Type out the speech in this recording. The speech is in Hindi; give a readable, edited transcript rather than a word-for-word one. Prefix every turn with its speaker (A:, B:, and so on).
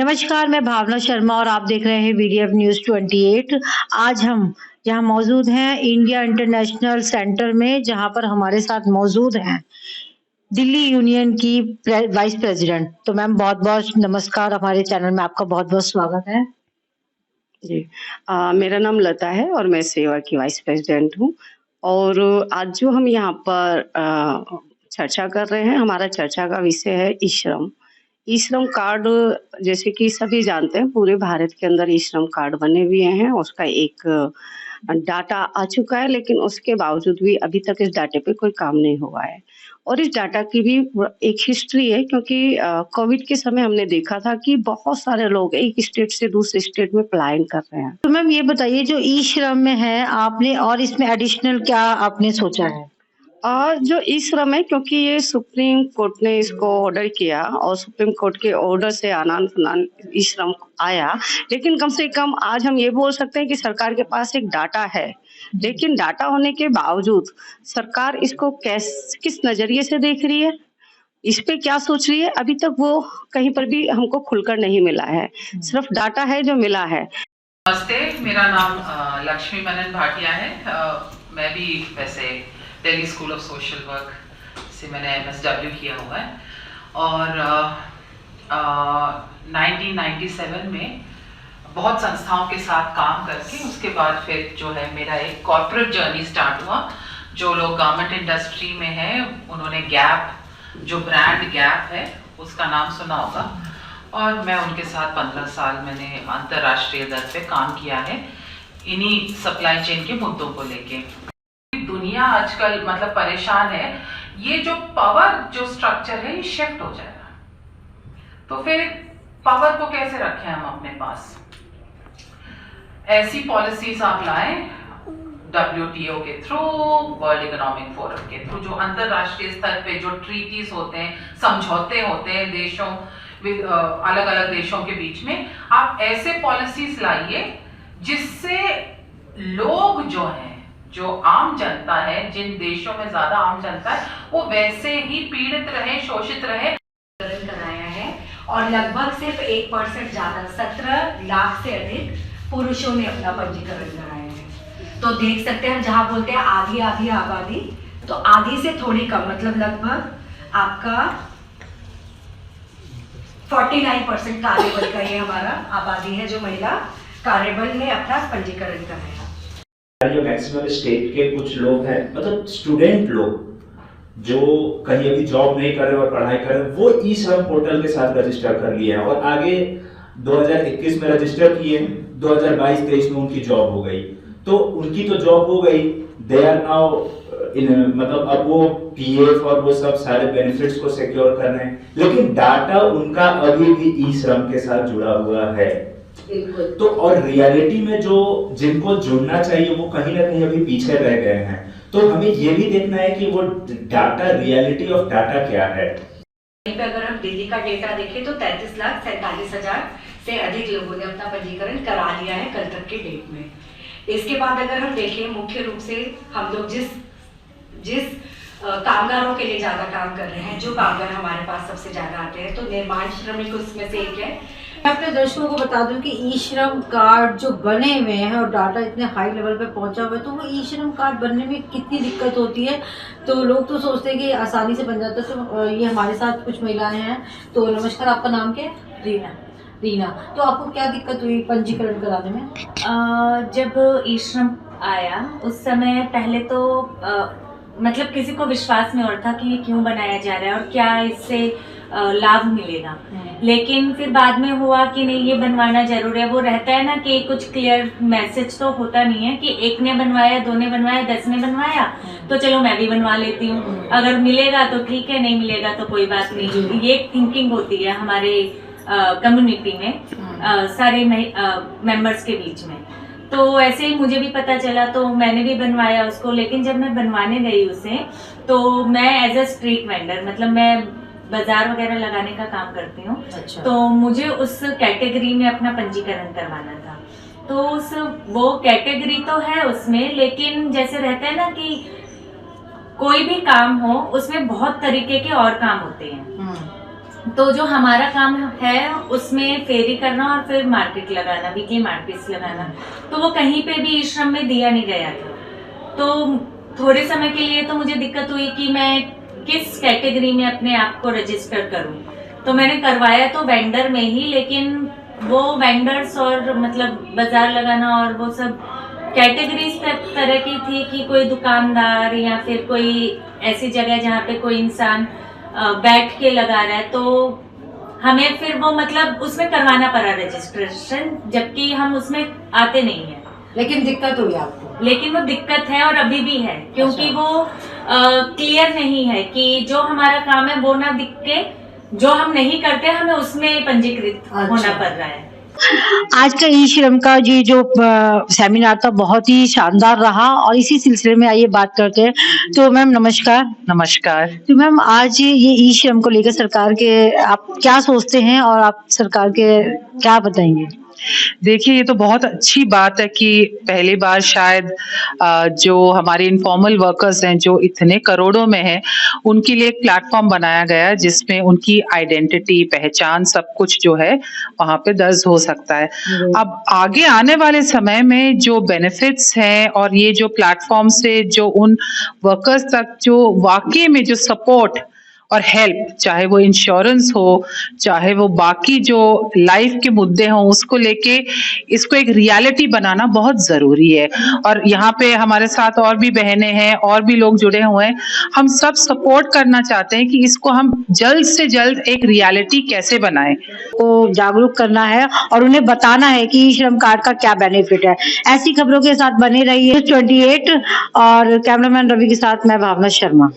A: नमस्कार, मैं भावना शर्मा और आप देख रहे हैं वीडीएफ न्यूज़ 28। आज हम यहाँ मौजूद हैं इंडिया इंटरनेशनल सेंटर में, जहाँ पर हमारे साथ मौजूद हैं दिल्ली यूनियन की वाइस प्रेसिडेंट। तो मैम बहुत-बहुत नमस्कार, हमारे चैनल में आपका बहुत-बहुत स्वागत है।
B: जी। मेरा नाम लता है और मैं सेवा की वाइस प्रेसिडेंट हूँ और आज जो हम यहाँ पर चर्चा कर रहे हैं, हमारा चर्चा का विषय है ई-श्रम। ई-श्रम कार्ड जैसे कि सभी जानते हैं, पूरे भारत के अंदर ई-श्रम कार्ड बने हुए हैं। उसका एक डाटा आ चुका है, लेकिन उसके बावजूद भी अभी तक इस डाटे पे कोई काम नहीं हुआ है और इस डाटा की भी एक हिस्ट्री है, क्योंकि कोविड के समय हमने देखा था कि बहुत सारे लोग एक स्टेट से दूसरे स्टेट में पलायन कर रहे हैं।
A: तो मैम ये बताइए, जो ई-श्रम में है आपने और इसमें एडिशनल क्या आपने सोचा है?
B: जो ई-श्रम है, क्योंकि ये सुप्रीम कोर्ट ने इसको ऑर्डर किया और सुप्रीम कोर्ट के ऑर्डर से आनान-फनान ई-श्रम आया, लेकिन कम से कम आज हम ये बोल सकते हैं कि सरकार के पास एक डाटा है। लेकिन डाटा होने के बावजूद सरकार इसको किस नज़रिए से देख रही है, इस पे क्या सोच रही है, अभी तक वो कहीं पर भी हमको खुलकर नहीं मिला है। सिर्फ डाटा है जो मिला है।
C: नमस्ते, मेरा नाम लक्ष्मी मनन भाटिया है। मैं भी वैसे Delhi school of social work से मैंने MSW किया हुआ है और 1997 में बहुत संस्थाओं के साथ काम करके उसके बाद फिर जो है मेरा एक कॉर्पोरेट जर्नी स्टार्ट हुआ। जो लोग गवर्नमेंट इंडस्ट्री में हैं उन्होंने गैप, जो ब्रांड गैप है उसका नाम सुना होगा, और मैं उनके साथ 15 साल मैंने अंतर्राष्ट्रीय दर पे काम किया है इन्हीं सप्लाई चेन के मुद्दों को लेके। दुनिया आजकल मतलब परेशान है, ये जो पावर जो स्ट्रक्चर है ये शिफ्ट हो जाएगा, तो फिर पावर को कैसे रखें हम अपने पास? ऐसी पॉलिसीज आप लाएं WTO के थ्रू, वर्ल्ड इकोनॉमिक फोरम के थ्रू, जो अंतर्राष्ट्रीय स्तर पे जो ट्रीटीज होते हैं, समझौते होते हैं देशों, अलग अलग देशों के बीच में, आप ऐसे पॉलिसीज लाइए जिससे लोग जो हैं, जो आम जनता है, जिन देशों में ज्यादा आम जनता है, वो वैसे ही पीड़ित रहे, शोषित रहे।
D: कराया है और लगभग सिर्फ 1% ज्यादा 17 लाख से अधिक पुरुषों ने अपना पंजीकरण कराया है। तो देख सकते हैं, जहाँ बोलते हैं आधी आधी आबादी, तो आधी से थोड़ी कम, मतलब लगभग आपका 49% कार्यबल का ये हमारा आबादी है, जो महिला कार्यबल ने अपना पंजीकरण कराया।
E: जो मैक्सिमम स्टेट के कुछ लोग हैं, मतलब स्टूडेंट लोग जो कहीं अभी जॉब नहीं कर रहे और पढ़ाई कर रहे, वो ई-श्रम पोर्टल के साथ रजिस्टर कर लिए हैं और आगे 2021 में रजिस्टर किए, 2022-23 में उनकी जॉब हो गई। तो उनकी तो जॉब हो गई, दे आर नाउ मतलब अब वो PF और वो सब सारे बेनिफिट्स को सिक्योर कर रहे हैं, लेकिन डाटा उनका अभी भी ई-श्रम के साथ जुड़ा हुआ है। तो और रियलिटी में जो जिनको जुड़ना चाहिए वो कहीं ना कहीं अभी पीछे रह गए हैं। तो हमें ये भी देखना है कि वो डाटा, रियलिटी ऑफ डाटा क्या है।
D: पे अगर हम दिल्ली का डेटा देखें तो 33,47,000 से अधिक लोगों ने अपना पंजीकरण करा लिया है कल तक के डेट में। इसके बाद अगर हम देखें, मुख्य रूप से हम लोग जिस कामगारों के लिए ज्यादा काम कर रहे हैं, जो कामगार हमारे पास सबसे ज्यादा आते हैं, तो निर्माण श्रमिक उसमें से एक है।
A: मैं अपने दर्शकों को बता दूं कि ई-श्रम कार्ड जो बने हुए हैं और डाटा इतने हाई लेवल पे पहुंचा हुआ है, तो वो ई-श्रम कार्ड बनने में कितनी दिक्कत होती है। तो लोग तो सोचते हैं कि आसानी से बन जाता है। तो ये हमारे साथ कुछ महिलाएं हैं। तो नमस्कार, आपका नाम क्या है? रीना। तो आपको क्या दिक्कत हुई पंजीकरण कराने में?
F: जब ई-श्रम आया उस समय पहले तो मतलब किसी को विश्वास नहीं और था कि ये क्यों बनाया जा रहा है और क्या इससे लाभ मिलेगा। लेकिन फिर बाद में हुआ कि नहीं, ये बनवाना जरूर है। वो रहता है ना कि कुछ क्लियर मैसेज तो होता नहीं है कि एक ने बनवाया, 2 ने बनवाया, 10 ने बनवाया, तो चलो मैं भी बनवा लेती हूँ, अगर मिलेगा तो ठीक है, नहीं मिलेगा तो कोई बात नहीं। ये थिंकिंग होती है हमारे कम्युनिटी में, सारे मेंबर्स के बीच में। तो ऐसे ही मुझे भी पता चला, तो मैंने भी बनवाया उसको। लेकिन जब मैं बनवाने गई उसे, तो मैं एज अ स्ट्रीट वेंडर, मतलब मैं बाजार वगैरह लगाने का काम करती हूँ।
A: अच्छा।
F: तो मुझे उस कैटेगरी में अपना पंजीकरण करवाना था। तो वो कैटेगरी तो है उसमें, लेकिन जैसे रहता है ना कि कोई भी काम हो उसमें बहुत तरीके के और काम होते हैं। तो जो हमारा काम है उसमें फेरी करना और फिर मार्केट लगाना, वीकली मार्केट्स लगाना, तो वो कहीं पे भी ई श्रम में दिया नहीं गया था। तो थोड़े समय के लिए तो मुझे दिक्कत हुई कि मैं किस कैटेगरी में अपने आप को रजिस्टर करूं। तो मैंने करवाया तो वेंडर में ही, लेकिन वो वेंडर्स और मतलब बाजार लगाना और वो सब कैटेगरीज तरह की थी कि कोई दुकानदार या फिर कोई ऐसी जगह जहाँ पे कोई इंसान बैठ के लगा रहा है, तो हमें फिर वो मतलब उसमें करवाना पड़ा रजिस्ट्रेशन, जबकि हम उसमें आते नहीं है।
A: लेकिन दिक्कत हुई आपको?
F: लेकिन वो दिक्कत है और अभी भी है, क्योंकि
A: अच्छा।
F: वो क्लियर नहीं है कि जो हमारा काम है वो ना दिख के जो हम नहीं करते हमें उसमें पंजीकृत
A: अच्छा।
F: होना पड़ रहा है।
G: आज का ई श्रम का जी जो सेमिनार था बहुत ही शानदार रहा और इसी सिलसिले में आइए बात करते हैं। तो मैम नमस्कार।
H: नमस्कार।
G: तो मैम आज ये ई श्रम को लेकर सरकार के आप क्या सोचते हैं और आप सरकार के क्या बताएंगे?
H: देखिए, ये तो बहुत अच्छी बात है कि पहली बार शायद जो हमारे इनफॉर्मल वर्कर्स हैं जो इतने करोड़ों में हैं, उनके लिए एक प्लेटफॉर्म बनाया गया है जिसमें उनकी आइडेंटिटी, पहचान सब कुछ जो है वहाँ पे दर्ज हो सकता है। अब आगे आने वाले समय में जो बेनिफिट्स हैं और ये जो प्लेटफॉर्म से जो उन वर्कर्स तक जो वाकई में जो सपोर्ट और हेल्प, चाहे वो इंश्योरेंस हो, चाहे वो बाकी जो लाइफ के मुद्दे हों, उसको लेके इसको एक रियलिटी बनाना बहुत जरूरी है। और यहाँ पे हमारे साथ और भी बहनें हैं और भी लोग जुड़े हुए हैं। हम सब सपोर्ट करना चाहते हैं कि इसको हम जल्द से जल्द एक रियलिटी कैसे बनाएं।
G: को जागरूक करना है और उन्हें बताना है कि ई श्रम कार्ड का क्या बेनिफिट है। ऐसी खबरों के साथ बने रहिए 28 और कैमरामैन रवि के साथ मैं भावना शर्मा।